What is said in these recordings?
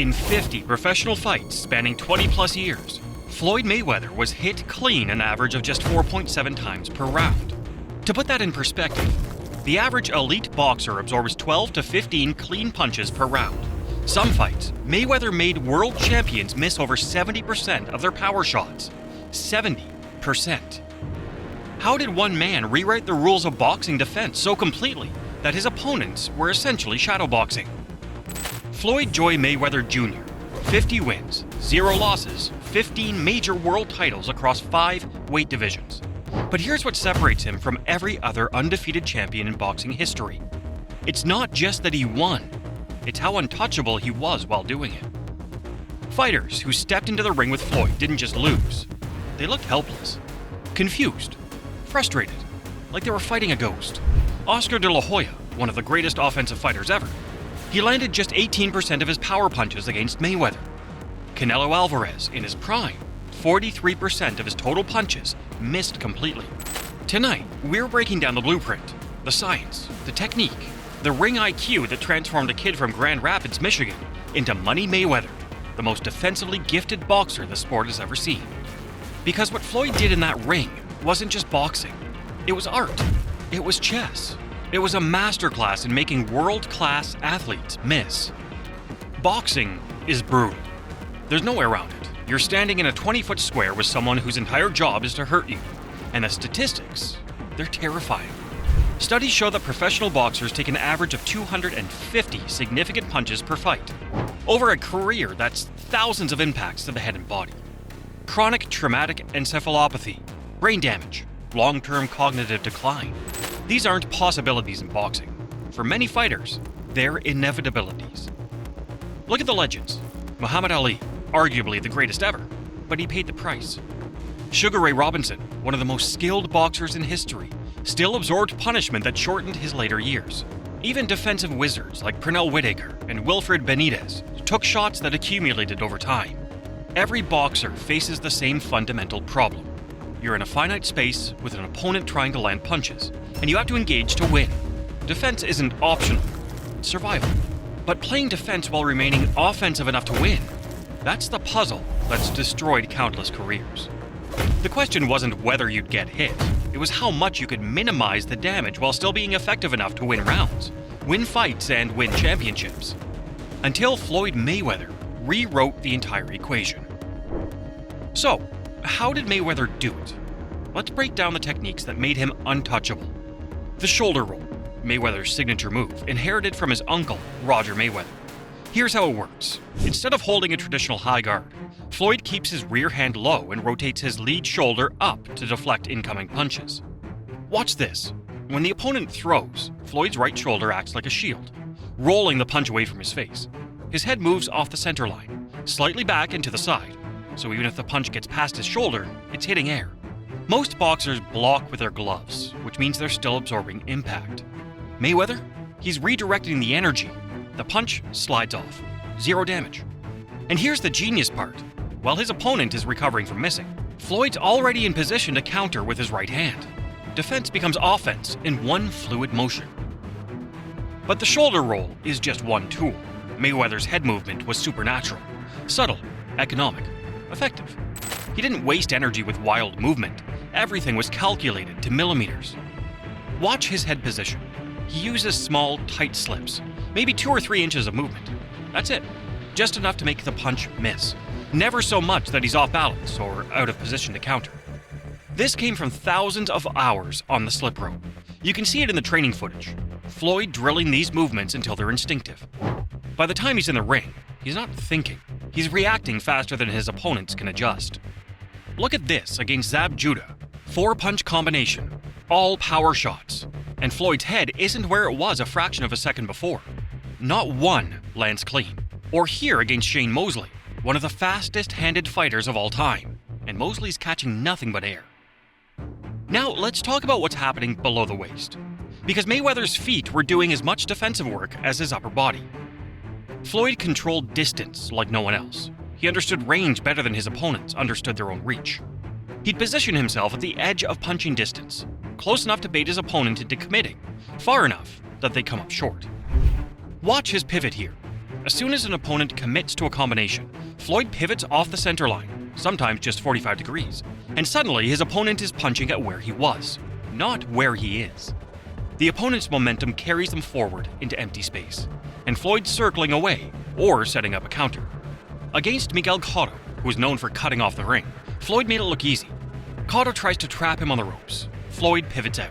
In 50 professional fights spanning 20 plus years, Floyd Mayweather was hit clean an average of just 4.7 times per round. To put that in perspective, the average elite boxer absorbs 12 to 15 clean punches per round. Some fights, Mayweather made world champions miss over 70% of their power shots. 70%. How did one man rewrite the rules of boxing defense so completely that his opponents were essentially shadowboxing? Floyd Joy Mayweather Jr., 50 wins, 0 losses, 15 major world titles across 5 weight divisions. But here's what separates him from every other undefeated champion in boxing history. It's not just that he won, it's how untouchable he was while doing it. Fighters who stepped into the ring with Floyd didn't just lose. They looked helpless, confused, frustrated, like they were fighting a ghost. Oscar de la Hoya, one of the greatest offensive fighters ever, he landed just 18% of his power punches against Mayweather. Canelo Alvarez, in his prime, 43% of his total punches missed completely. Tonight, we're breaking down the blueprint, the science, the technique, the ring IQ that transformed a kid from Grand Rapids, Michigan, into Money Mayweather, the most defensively gifted boxer the sport has ever seen. Because what Floyd did in that ring wasn't just boxing. It was art. It was chess. It was a masterclass in making world-class athletes miss. Boxing is brutal. There's no way around it. You're standing in a 20-foot square with someone whose entire job is to hurt you. And the statistics, they're terrifying. Studies show that professional boxers take an average of 250 significant punches per fight. Over a career, that's thousands of impacts to the head and body. Chronic traumatic encephalopathy, brain damage, long-term cognitive decline. These aren't possibilities in boxing. For many fighters, they're inevitabilities. Look at the legends. Muhammad Ali, arguably the greatest ever, but he paid the price. Sugar Ray Robinson, one of the most skilled boxers in history, still absorbed punishment that shortened his later years. Even defensive wizards like Pernell Whitaker and Wilfred Benitez took shots that accumulated over time. Every boxer faces the same fundamental problem. You're in a finite space with an opponent trying to land punches, and you have to engage to win. Defense isn't optional, it's survival. But playing defense while remaining offensive enough to win, that's the puzzle that's destroyed countless careers. The question wasn't whether you'd get hit, it was how much you could minimize the damage while still being effective enough to win rounds, win fights, and win championships. Until Floyd Mayweather rewrote the entire equation. So, how did Mayweather do it? Let's break down the techniques that made him untouchable. The shoulder roll, Mayweather's signature move, inherited from his uncle, Roger Mayweather. Here's how it works. Instead of holding a traditional high guard, Floyd keeps his rear hand low and rotates his lead shoulder up to deflect incoming punches. Watch this. When the opponent throws, Floyd's right shoulder acts like a shield, rolling the punch away from his face. His head moves off the center line, slightly back and to the side, so even if the punch gets past his shoulder, it's hitting air. Most boxers block with their gloves, which means they're still absorbing impact. Mayweather, he's redirecting the energy. The punch slides off. 0 damage. And here's the genius part. While his opponent is recovering from missing, Floyd's already in position to counter with his right hand. Defense becomes offense in one fluid motion. But the shoulder roll is just one tool. Mayweather's head movement was supernatural, subtle, economic, effective. He didn't waste energy with wild movement. Everything was calculated to millimeters. Watch his head position. He uses small, tight slips, maybe 2 or 3 inches of movement. That's it. Just enough to make the punch miss. Never so much that he's off balance or out of position to counter. This came from thousands of hours on the slip rope. You can see it in the training footage. Floyd drilling these movements until they're instinctive. By the time he's in the ring, he's not thinking. He's reacting faster than his opponents can adjust. Look at this against Zab Judah. 4-punch combination, all power shots. And Floyd's head isn't where it was a fraction of a second before. Not one lands clean. Or here against Shane Mosley, one of the fastest-handed fighters of all time. And Mosley's catching nothing but air. Now let's talk about what's happening below the waist. Because Mayweather's feet were doing as much defensive work as his upper body. Floyd controlled distance like no one else. He understood range better than his opponents understood their own reach. He'd position himself at the edge of punching distance, close enough to bait his opponent into committing, far enough that they come up short. Watch his pivot here. As soon as an opponent commits to a combination, Floyd pivots off the center line, sometimes just 45 degrees, and suddenly his opponent is punching at where he was, not where he is. The opponent's momentum carries them forward into empty space, and Floyd's circling away or setting up a counter. Against Miguel Cotto, who is known for cutting off the ring, Floyd made it look easy. Cotto tries to trap him on the ropes. Floyd pivots out.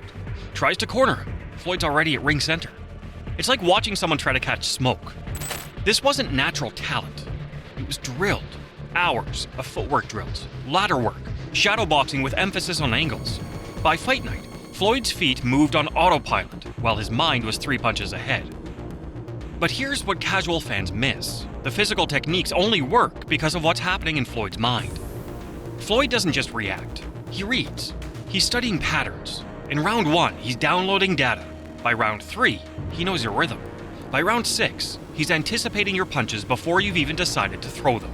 Tries to corner him. Floyd's already at ring center. It's like watching someone try to catch smoke. This wasn't natural talent. It was drilled. Hours of footwork drills, ladder work, shadow boxing with emphasis on angles. By fight night, Floyd's feet moved on autopilot while his mind was 3 punches ahead. But here's what casual fans miss. The physical techniques only work because of what's happening in Floyd's mind. Floyd doesn't just react. He reads. He's studying patterns. In round 1, he's downloading data. By round 3, he knows your rhythm. By round 6, he's anticipating your punches before you've even decided to throw them.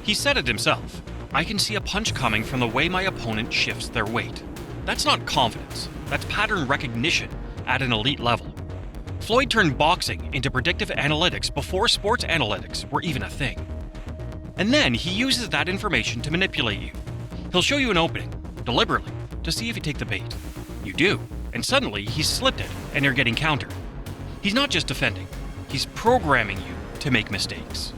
He said it himself. I can see a punch coming from the way my opponent shifts their weight. That's not confidence. That's pattern recognition at an elite level. Floyd turned boxing into predictive analytics before sports analytics were even a thing. And then he uses that information to manipulate you. He'll show you an opening, deliberately, to see if you take the bait. You do, and suddenly he's slipped it and you're getting countered. He's not just defending, he's programming you to make mistakes.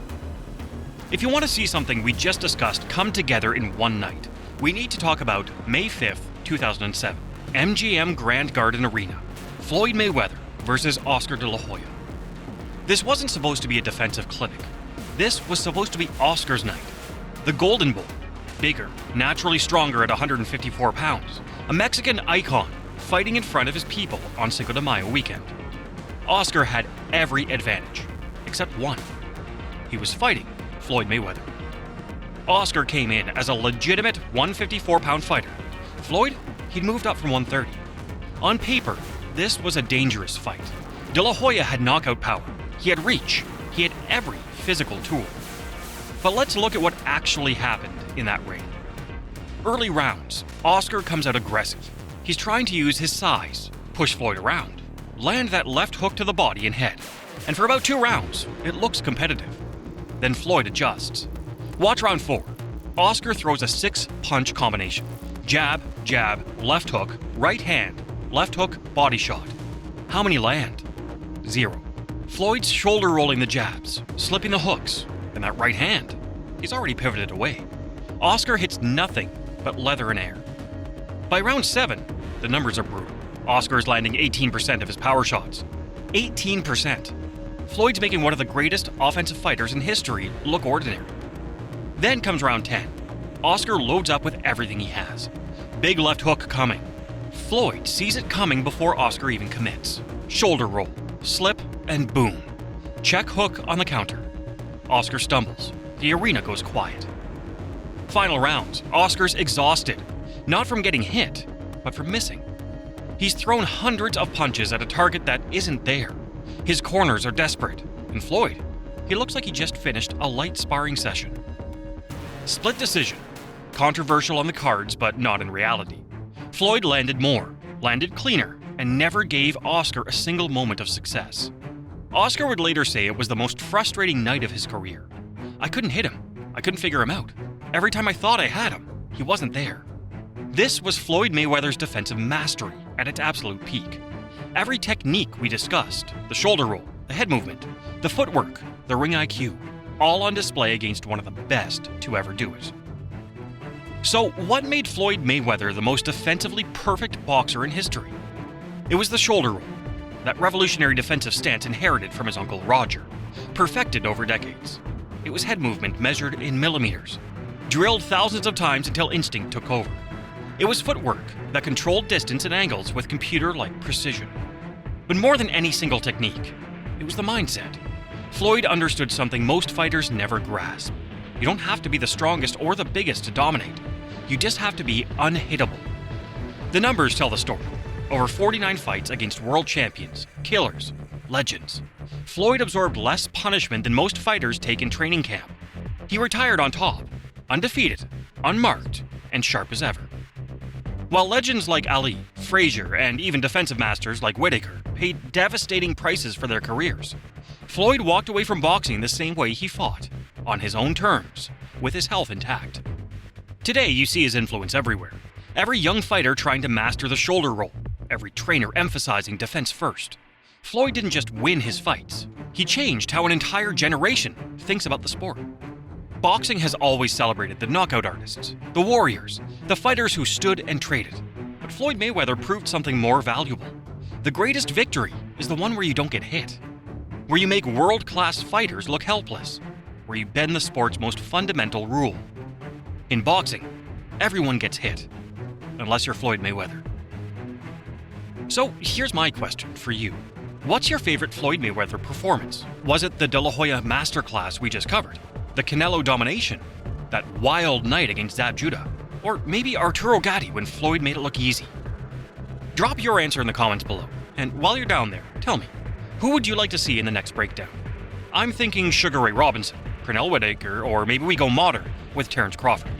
If you want to see something we just discussed come together in one night, we need to talk about May 5th, 2007, MGM Grand Garden Arena, Floyd Mayweather versus Oscar de la Hoya. This wasn't supposed to be a defensive clinic. This was supposed to be Oscar's night. The Golden Boy, bigger, naturally stronger at 154 pounds, a Mexican icon fighting in front of his people on Cinco de Mayo weekend. Oscar had every advantage, except one. He was fighting Floyd Mayweather. Oscar came in as a legitimate 154-pound fighter. Floyd, he'd moved up from 130. On paper, this was a dangerous fight. De La Hoya had knockout power. He had reach. He had every physical tool. But let's look at what actually happened in that ring. Early rounds, Oscar comes out aggressive. He's trying to use his size, push Floyd around, land that left hook to the body and head. And for about 2 rounds, it looks competitive. Then Floyd adjusts. Watch round 4. Oscar throws a 6-punch combination. Jab, jab, left hook, right hand, left hook, body shot. How many land? 0. Floyd's shoulder rolling the jabs, slipping the hooks, and that right hand. He's already pivoted away. Oscar hits nothing but leather and air. By round 7, the numbers are brutal. Oscar is landing 18% of his power shots. 18%. Floyd's making one of the greatest offensive fighters in history look ordinary. Then comes round 10. Oscar loads up with everything he has. Big left hook coming. Floyd sees it coming before Oscar even commits. Shoulder roll, slip, and boom. Check hook on the counter. Oscar stumbles. The arena goes quiet. Final rounds, Oscar's exhausted. Not from getting hit, but from missing. He's thrown hundreds of punches at a target that isn't there. His corners are desperate. And Floyd, he looks like he just finished a light sparring session. Split decision. Controversial on the cards, but not in reality. Floyd landed more, landed cleaner, and never gave Oscar a single moment of success. Oscar would later say it was the most frustrating night of his career. I couldn't hit him. I couldn't figure him out. Every time I thought I had him, he wasn't there. This was Floyd Mayweather's defensive mastery at its absolute peak. Every technique we discussed, the shoulder roll, the head movement, the footwork, the ring IQ, all on display against one of the best to ever do it. So, what made Floyd Mayweather the most defensively perfect boxer in history? It was the shoulder roll, that revolutionary defensive stance inherited from his uncle Roger, perfected over decades. It was head movement measured in millimeters, drilled thousands of times until instinct took over. It was footwork that controlled distance and angles with computer-like precision. But more than any single technique, it was the mindset. Floyd understood something most fighters never grasp. You don't have to be the strongest or the biggest to dominate. You just have to be unhittable. The numbers tell the story. Over 49 fights against world champions, killers, legends. Floyd absorbed less punishment than most fighters take in training camp. He retired on top, undefeated, unmarked, and sharp as ever. While legends like Ali, Frazier, and even defensive masters like Whitaker paid devastating prices for their careers, Floyd walked away from boxing the same way he fought, on his own terms, with his health intact. Today, you see his influence everywhere. Every young fighter trying to master the shoulder roll, every trainer emphasizing defense first. Floyd didn't just win his fights, he changed how an entire generation thinks about the sport. Boxing has always celebrated the knockout artists, the warriors, the fighters who stood and traded. But Floyd Mayweather proved something more valuable. The greatest victory is the one where you don't get hit, where you make world-class fighters look helpless, where you bend the sport's most fundamental rule. In boxing, everyone gets hit, unless you're Floyd Mayweather. So here's my question for you. What's your favorite Floyd Mayweather performance? Was it the De La Hoya masterclass we just covered? The Canelo domination? That wild night against Zab Judah? Or maybe Arturo Gatti when Floyd made it look easy? Drop your answer in the comments below, and while you're down there, tell me, who would you like to see in the next breakdown? I'm thinking Sugar Ray Robinson, Pernell Whitaker, or maybe we go modern with Terrence Crawford.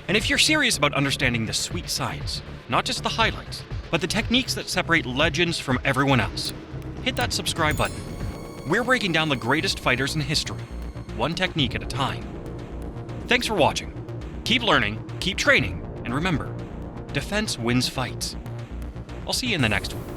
And if you're serious about understanding the sweet science, not just the highlights, but the techniques that separate legends from everyone else, hit that subscribe button. We're breaking down the greatest fighters in history, one technique at a time. Thanks for watching. Keep learning, keep training, and remember, defense wins fights. I'll see you in the next one.